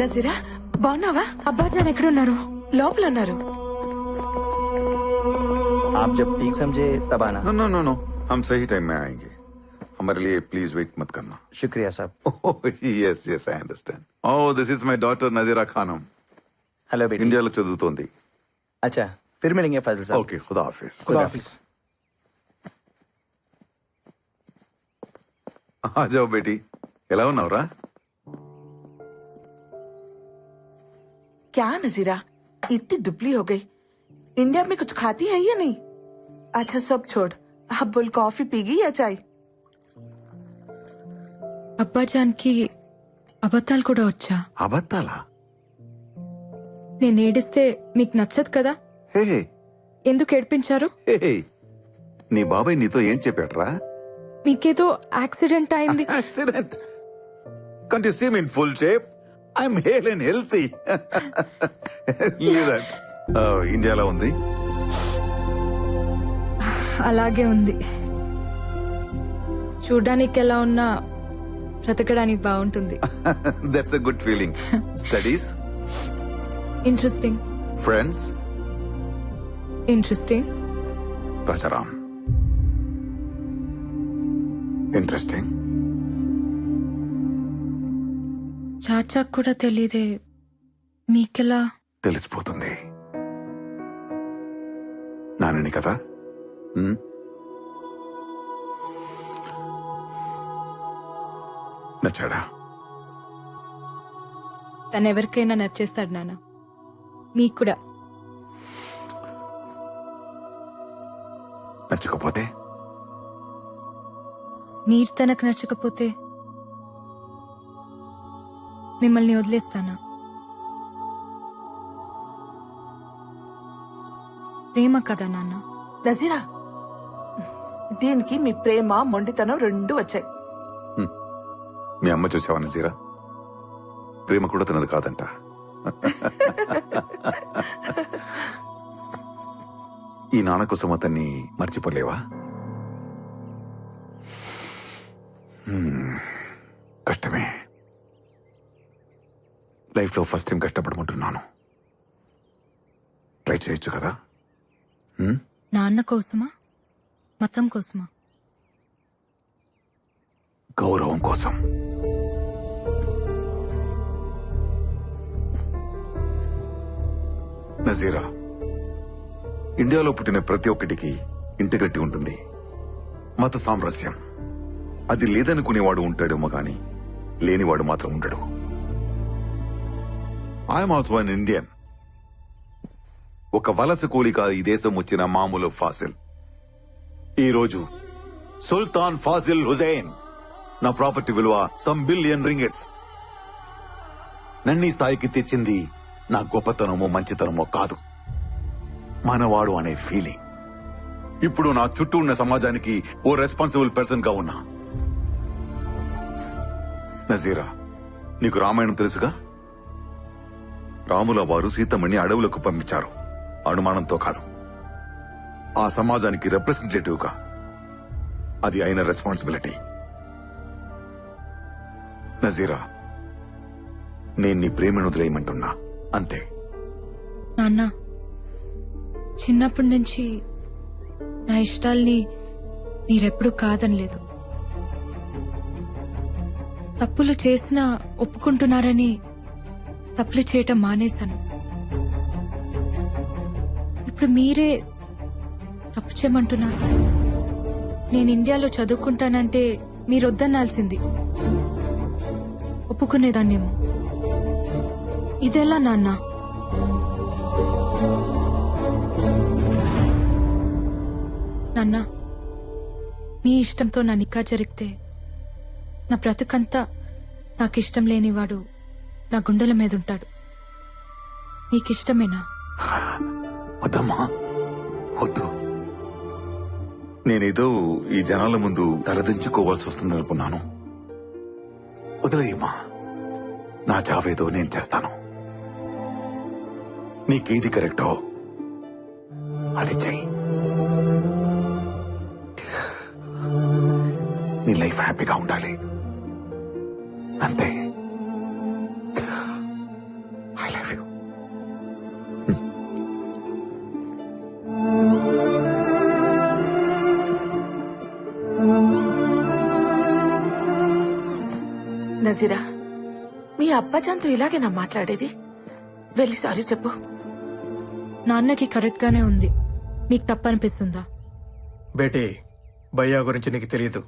నజీరా బాగున్నావా? అబ్బాజాన్ ఎక్కడున్నారు? లోపల ఉన్నారు. आप जब ठीक समझे तब आना। नो नो नो नो, हम सही टाइम में आएंगे. हमारे लिए प्लीज वेट मत करना. शुक्रिया साहब. yes yes I understand. Oh, this is my daughter Nazira Khanum. Hello बेटी. ఇండియాలో చదువుతోంది. अच्छा फिर मिलेंगे फजल साहब. ఓకే, ఖుదా హాఫిజ్. खुदा हाफिज. आ जाओ बेटी. ఎలా ఉన్నావురా? क्या नजीरा इतनी दुबली हो गई? इंडिया में कुछ खाती है या नहीं? अच्छा सब छोड़, अब बोल कॉफी पीगी या चाय? అబ్బాజాన్ కి అబద్ధాలు కూడా వచ్చా? అబద్ధాలా? నేను ఏడిస్తే మీకు నచ్చదు కదా? హే ఎందుకు ఏడిపించారు? హే, నీ బాబాయ్ నీతో ఏం చెప్పాడ్రా? మీకేదో యాక్సిడెంట్ అయింది. Accident? Can't you see me in full shape? I'm hale and healthy. Leave that. ఇండియాలో ఉంది. అలాగే ఉంది. చూడ్డానికి ఎలా ఉన్నా బ్రతకడానికి బాగుంటుంది. That's a good feeling. Studies? Interesting. Friends? Interesting. Rajaram. Interesting. చాచాకు కూడా తెలీదే, మీకెలా? తెలిసిపోతుంది. నానని కదా. నచ్చాడా? తను ఎవరికైనా నచ్చేస్తాడు నాన్న, మీకు కూడా. నచ్చకపోతే? మీరు తనకు నచ్చకపోతే మిమ్మల్ని వదిలేస్తానా? ప్రేమ కదా నాన్న. నజీరా దీనికి మీ ప్రేమ మొండితనం రెండు వచ్చాయి. మీ అమ్మ చూసావా నజీరా? ప్రేమ కూడా తినదు కాదంట. ఈ నాన్న కోసం అతన్ని మర్చిపోలేవా? కష్టమే. లైఫ్ లో ఫస్ట్ టైం కష్టపడమంటున్నాను. ట్రై చేయొచ్చు కదా? నాన్న కోసమా, మతం కోసమా? గౌరవం కోసం. నజీరా, ఇండియాలో పుట్టిన ప్రతి ఒక్కటికి ఇంటిగట్టి ఉంటుంది. మత సామరస్యం అది లేదనుకునేవాడు ఉంటాడేమో గాని లేనివాడు మాత్రం ఉండడు. I'm also an Indian. ఒక వలస కూలిక ఈ దేశం వచ్చిన మామూలు ఫాసిల్. ఈ రోజు సుల్తాన్ ఫాసిల్ హుజైన్ నా ప్రాపర్టీ విలువ సమ్ బిలియన్ రింగిట్స్. నన్ను ఈ స్థాయికి తెచ్చింది నా గొప్పతనమో మంచితనమో కాదు, మనవాడు అనే ఫీలింగ్. ఇప్పుడు నా చుట్టూ ఉన్న సమాజానికి ఓ రెస్పాన్సిబుల్ పర్సన్ గా ఉన్నా. నజీరా, నీకు రామాయణం తెలుసుగా? రాముల వారు సీతమ్మని అడవులకు పంపించారు, అనుమానంతో కాదు. ఆ సమాజానికి రిప్రజెంటేటివ్ గా. అది అయిన రెస్పాన్సిబిలిటీ. నజీరా, నేను నీ ప్రేమను వదిలేయమంటున్నా, అంతే. నాన్న, చిన్నప్పటి నుంచి నా ఇష్టాల్ని మీరెప్పుడు కాదనలేదు. తప్పులు చేసినా ఒప్పుకుంటున్నారని తప్పులు చేయటం మానేశాను. ఇప్పుడు మీరే తప్పు చేయమంటున్నారు. నేను ఇండియాలో చదువుకుంటానంటే మీరొద్దనాల్సింది. ఒప్పుకునేదాన్నేమో. ఇదెలా నాన్న? నాన్న, మీ ఇష్టంతో నా నిక్కా జరిగితే నా బ్రతుకంతా నాకిష్టం లేనివాడు నా గుండెల మీద ఉంటాడు. మీకిష్టమేనా? వద్దమ్మా, వద్దు. నేనేదో ఈ జనాల ముందు తలదించుకోవాల్సి వస్తుందనుకున్నాను. వదిలేయమ్మా, నా చావేదో నేను చేస్తాను. నీకేది కరెక్టో అది చెయ్యి. నీ లైఫ్ హ్యాపీగా ఉండాలి, అంతే. నజీరా, మీ అబ్బాజాన్తో ఇలాగేనా మాట్లాడేది? వెళ్ళి సారీ చెప్పు. నాన్నకి కరెక్ట్ గానే ఉంది. మీకు తప్పనిపిస్తుందా? బేటీ, భయ్యా గురించి నీకు తెలియదు.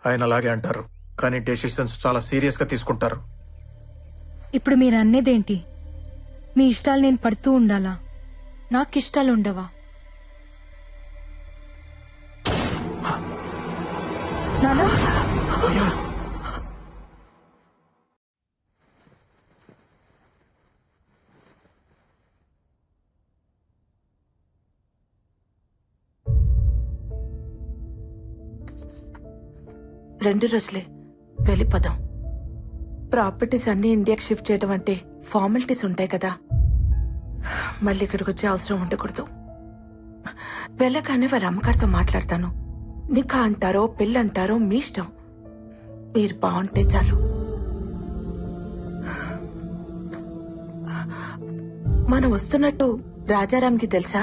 ఆయన అలాగే అంటారు, కానీ డెసిషన్స్ చాలా సీరియస్ గా తీసుకుంటారు. ఇప్పుడు మీరు అన్నేదేంటి? మీ ఇష్టాలు నేను పడుతూ ఉండాలా? నాకు ఇష్టాలు ఉండవా? నానా, రెండు రోజులే వెళ్ళిపోదాం. ప్రాపర్టీస్ అన్ని ఇండియాకి షిఫ్ట్ చేయడం అంటే ఫార్మాలిటీస్ ఉంటాయి కదా, మళ్ళీ ఇక్కడికి వచ్చే అవసరం ఉండకూడదు. వెళ్ళగానే వాళ్ళ అమ్మగారితో మాట్లాడతాను. నికా అంటారో పెళ్ళంటారో మీ ఇష్టం. మీరు బాగుంటే చాలు. మనం వస్తున్నట్టు రాజారాంకి తెలుసా?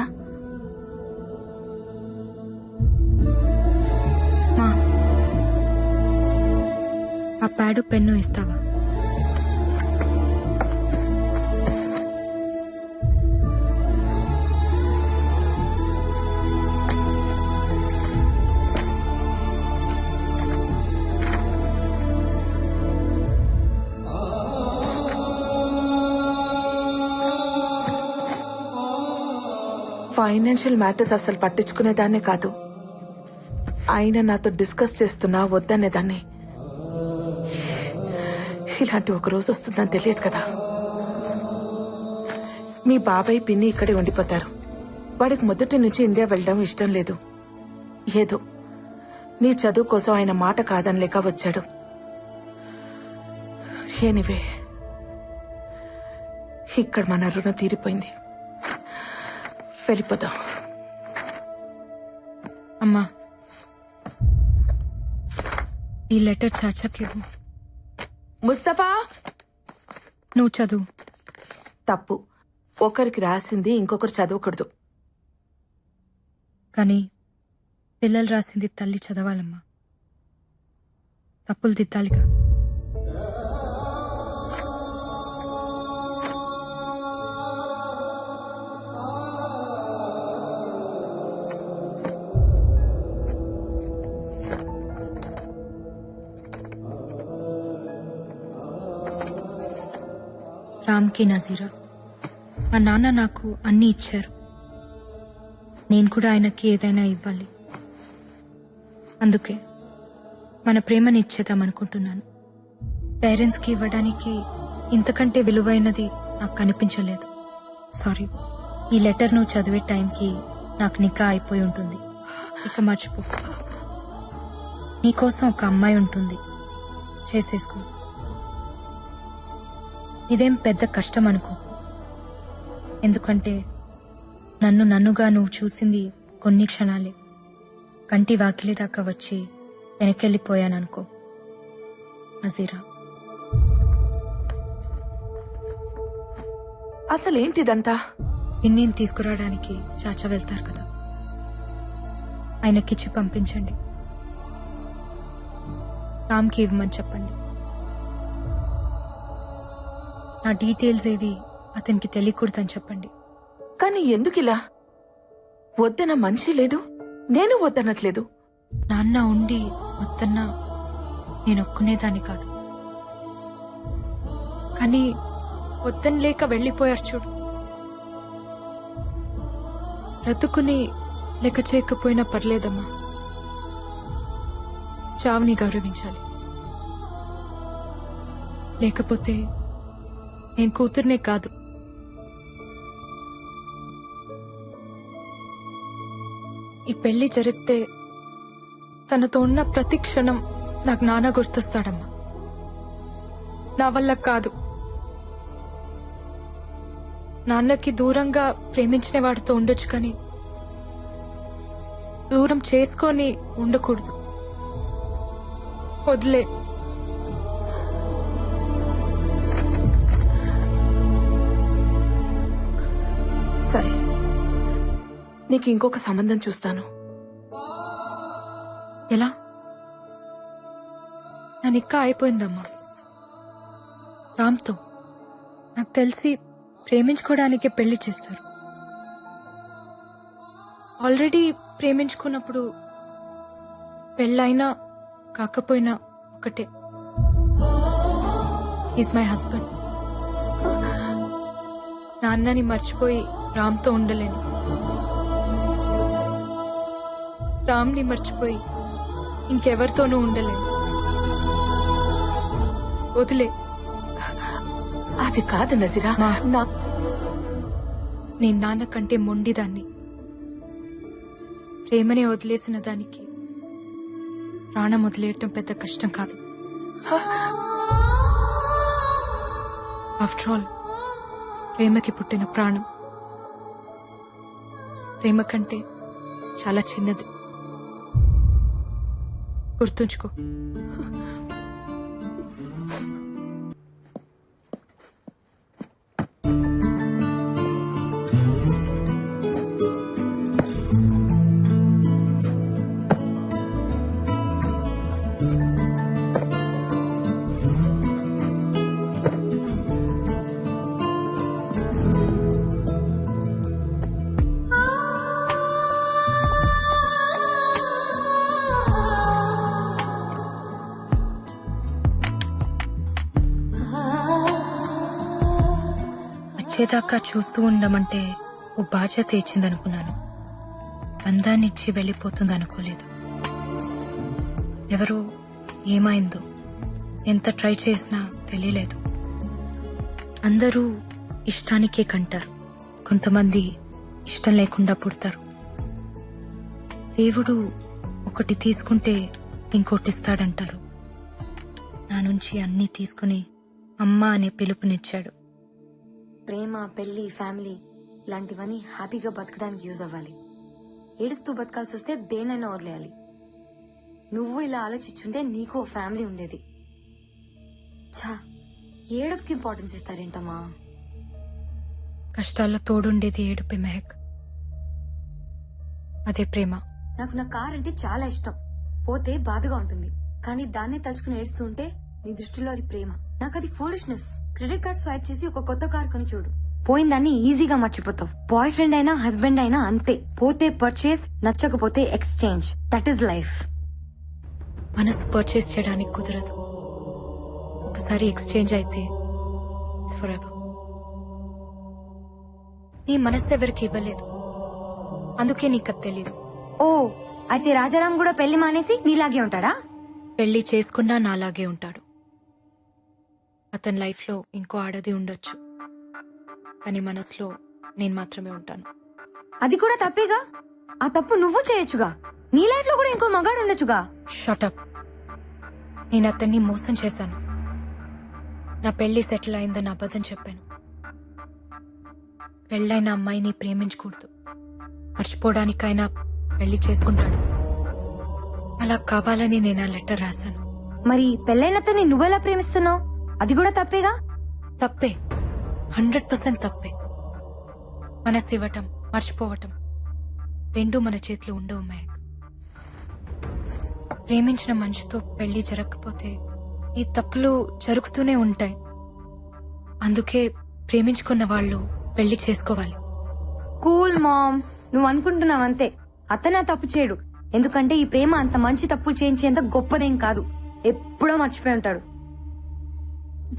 మా ఆ ప్యాడు పెన్ను ఇస్తావా? ఫైనాన్షియల్ మ్యాటర్స్ అసలు పట్టించుకునేదాన్నే కాదు. ఆయన నాతో డిస్కస్ చేస్తున్నా వద్దనేదాన్ని. ఇలాంటి ఒక రోజు వస్తుందని తెలియదు కదా. మీ బాబాయ్ పిన్ని ఇక్కడే ఉండిపోతారు. వాడికి మొదటి నుంచి ఇండియా వెళ్ళడం ఇష్టం లేదు. ఏదో నీ చదువు కోసం ఆయన మాట కాదనలేక వచ్చాడు. ఎనీవే, ఇక్కడ మన రుణం తీరిపోయింది. వెళ్ళిపోదాం. అమ్మా, ఈ లెటర్ చాచాకి ఇవ్వు. ముస్తఫా, నువ్వు చదువు. తప్పు. ఒకరికి రాసింది ఇంకొకరు చదవకూడదు. కానీ పిల్లలు రాసింది తల్లి చదవాలమ్మా. తప్పులు దిద్దాలిగా. రామ్కి నజీరా, మా నాన్న నాకు అన్నీ ఇచ్చారు. నేను కూడా ఆయనకి ఏదైనా ఇవ్వాలి. అందుకే మన ప్రేమని ఇచ్చేద్దాం అనుకుంటున్నాను. పేరెంట్స్కి ఇవ్వడానికి ఇంతకంటే విలువైనది నాకు కనిపించలేదు. సారీ. ఈ లెటర్ నువ్వు చదివే టైంకి నాకు నికా అయిపోయి ఉంటుంది. ఇక మర్చిపో. నీకోసం ఒక అమ్మాయి ఉంటుంది, చేసేసుకో. ఇదేం పెద్ద కష్టం అనుకో. ఎందుకంటే నన్నుగా నువ్వు చూసింది కొన్ని క్షణాలే. కంటి వాకిలి దాకా వచ్చి వెనకెళ్ళిపోయాననుకో. నజీరా, అసలేంటిదంతా? పిన్నిని తీసుకురావడానికి చాచా వెళ్తారు కదా, ఆయనకిచ్చి పంపించండి. రామ్కి ఇవ్వమని చెప్పండి. నా డీటెయిల్స్ ఏవి అతనికి తెలియకూడదని చెప్పండి. కానీ ఎందుకిలా? వద్దన మనిషి లేడు, నేను వద్దనట్లేదు. నాన్న ఉండి వద్దన్నా నేను ఒక్కునేదాన్ని కాదు. కానీ వద్దని లేక వెళ్ళిపోయారు చూడు. బ్రతుకుని లెక్క చేయకపోయినా పర్లేదమ్మా. చావుని గౌరవించాలి. లేకపోతే నేను కూతుర్నే కాదు, ఈ పెళ్లి జరిగితే తనతో ఉన్న ప్రతి క్షణం నాకు నాన్న గుర్తొస్తాడమ్మా. నా వల్ల కాదు. నాన్నకి దూరంగా ప్రేమించిన వాడితో ఉండొచ్చు, కానీ దూరం చేసుకొని ఉండకూడదు. వదిలే. సరే, నీకు ఇంకొక సంబంధం చూస్తాను. ఎలా? నా నిక్క అయిపోయిందమ్మా. రామ్తో. నాకు తెలిసి ప్రేమించుకోవడానికే పెళ్లి చేస్తారు. ఆల్రెడీ ప్రేమించుకున్నప్పుడు పెళ్ళైనా కాకపోయినా ఒకటే. Is my husband. నాన్నని మర్చిపోయి రామ్తో ఉండలేను. రామ్ని మర్చిపోయి ఇంకెవరితోనూ ఉండలేను. వదిలే. అది కాదు నజీరా. మా. నా నేను నాన్న కంటే మొండిదాన్ని. ప్రేమనే వదిలేసిన దానికి ప్రాణం వదిలేయటం పెద్ద కష్టం కాదు. ఆఫ్టర్ ఆల్ ప్రేమకి పుట్టిన ప్రాణం ప్రేమ కంటే చాలా చిన్నది. గుర్తుంచుకో. వచ్చేదాకా చూస్తూ ఉండమంటే ఓ బాధ్యత ఇచ్చిందనుకున్నాను. బంధాన్నిచ్చి వెళ్ళిపోతుందనుకోలేదు. ఎవరో ఏమైందో ఎంత ట్రై చేసినా తెలియలేదు. అందరూ ఇష్టానికే కంటారు, కొంతమంది ఇష్టం లేకుండా పుడతారు. దేవుడు ఒకటి తీసుకుంటే ఇంకోటిస్తాడంటారు. నా నుంచి అన్నీ తీసుకుని అమ్మ అనే పిలుపునిచ్చాడు. ప్రేమ, పెళ్లి, ఫ్యామిలీ ఇలాంటివన్నీ హ్యాపీగా బతకడానికి యూజ్ అవ్వాలి. ఏడుస్తూ బతకాల్సి వస్తే దేనైనా వదిలేయాలి. నువ్వు ఇలా ఆలోచించుంటే నీకు ఓ ఫ్యామిలీ ఉండేది. ఛా, ఏడుపుకి ఇంపార్టెన్స్ ఇస్తారేంటమ్మా? కష్టాల్లో తోడుండేది ఏడుపే మెహక్. అదే ప్రేమ. నాకు నా కార్ అంటే చాలా ఇష్టం. పోతే బాధగా ఉంటుంది, కానీ దాన్నే తలుచుకుని ఏడుస్తూ ఉంటే నీ దృష్టిలో అది ప్రేమ. నాకు అది ఫూలిష్నెస్. క్రెడిట్ కార్డ్ స్వైప్ చేసి ఒక కొత్త కార్ కొని చూడు, పోయిందాన్ని ఈజీగా మర్చిపోతావు. బాయ్ ఫ్రెండ్ అయినా హస్బెండ్ అయినా అంతే. పోతే పర్చేస్, నచ్చకపోతే ఎక్స్చేంజ్. That is life. మనసు పర్చేస్ చేయడానికి కుదరదు. ఒకసారి ఎక్స్చేంజ్ అయితే ఇట్స్ ఫర్ ఎవర్. నీ మనసు ఎవరికి ఇవ్వలేదు, అందుకే నీకు అది తెలీదు. ఓ, అయితే రాజారాం కూడా పెళ్లి మానేసి నీలాగే ఉంటాడా? పెళ్లి చేసుకున్నా నాలాగే ఉంటాడు. అతని లైఫ్ లో ఇంకో ఆడది ఉండొచ్చు, కానీ మనసులో నేను మాత్రమే ఉంటాను. అది కూడా తప్పేగా. ఆ తప్పు నువ్వు చేయొచ్చుగా. నీ లైఫ్ లో కూడా ఇంకో మగాడు ఉండొచ్చుగా. షటప్. నేను అతన్ని మోసం చేశాను. నా పెళ్లి సెటిల్ అయిందని అబద్ధం చెప్పాను. పెళ్ళైన అమ్మాయిని ప్రేమించకూడదు, మర్చిపోవడానికైనా పెళ్లి చేసుకుంటాడు. అలా కావాలని నేను ఆ లెటర్ రాశాను. మరి పెళ్ళైనతని నువ్వెలా ప్రేమిస్తున్నావు? అది కూడా తప్పేగా. తప్పే, 100% తప్పే. మనసు ఇవ్వటం, మర్చిపోవటం రెండూ మన చేతిలో ఉండవు మహక్. ప్రేమించిన మనిషితో పెళ్లి జరగకపోతే ఈ తప్పులు జరుగుతూనే ఉంటాయి. అందుకే ప్రేమించుకున్న వాళ్ళు పెళ్లి చేసుకోవాలి. కూల్ మామ్, నువ్వు అనుకుంటున్నావంతే. అతనే తప్పు చేయడు, ఎందుకంటే ఈ ప్రేమ అంత మంచి తప్పులు చేయించేంత గొప్పదేం కాదు. ఎప్పుడో మర్చిపోయి ఉంటాడు.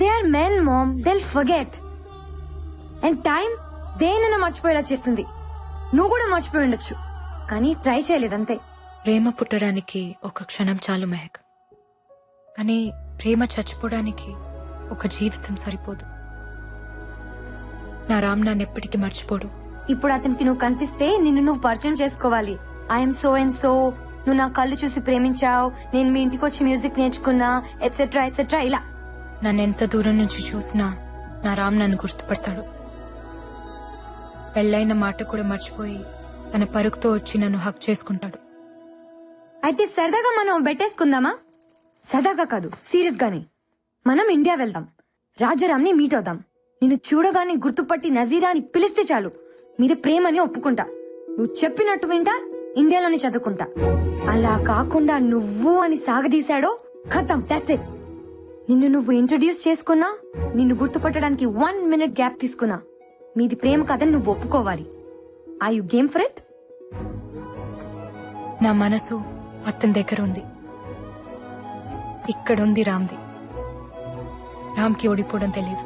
They are men mom, they'll forget. And time దేనైనా మర్చిపోయేలా చేస్తుంది. నువ్వు కూడా మర్చిపోయి ఉండొచ్చు, కానీ ట్రై చేయలేదంతే. ప్రేమ పుట్టడానికి ఒక క్షణం చాలు మెహక్, కానీ ప్రేమ చచ్చిపోవడానికి ఒక జీవితం సరిపోదు. నా రామ్ నన్నెప్పటికీ మర్చిపోడు. ఇప్పుడు అతనికి నువ్వు కనిపిస్తే నిన్ను నువ్వు పరిచయం చేసుకోవాలి. ఐఎమ్ సో అండ్ సో, నువ్వు నా కళ్ళు చూసి ప్రేమించావు, నేను మీ ఇంటికి వచ్చి మ్యూజిక్ నేర్చుకున్నా, ఎట్సెట్రా ఎట్సెట్రా. ఇలా నన్నెంత దూరం నుంచి చూసినా నా రామ్ నన్ను గుర్తుపడతాడు. పెళ్ళైన మాట కూడా మర్చిపోయి తన పరుగుతో వచ్చి నన్ను హక్ చేసుకుంటాడు. అయితే సరదాగా మనం బెట్టేసుకుందామా? సరదాగా కాదు, సీరియస్ గానే. మనం ఇండియా వెళ్దాం, రాజారాంని మీట్ అవుదాం. నిన్ను చూడగానే గుర్తుపట్టి నజీరా అని పిలిస్తే చాలు, మీది ప్రేమని ఒప్పుకుంటా. నువ్వు చెప్పినట్టు వింటా, ఇండియాలోనే చదువుకుంటా. అలా కాకుండా నువ్వు అని సాగదీశాడో ఖతం, దట్స్ ఇట్. నిన్ను నువ్వు ఇంట్రొడ్యూస్ చేసుకున్నా, నిన్ను గుర్తుపట్టడానికి 1 minute గ్యాప్ తీసుకున్నా, మీది ప్రేమ కథని నువ్వు ఒప్పుకోవాలి. I you game for it? నా మనసు అతని దగ్గర ఉంది. ఇక్కడుంది రామ్ది. రామ్కి ఓడిపోవడం తెలీదు.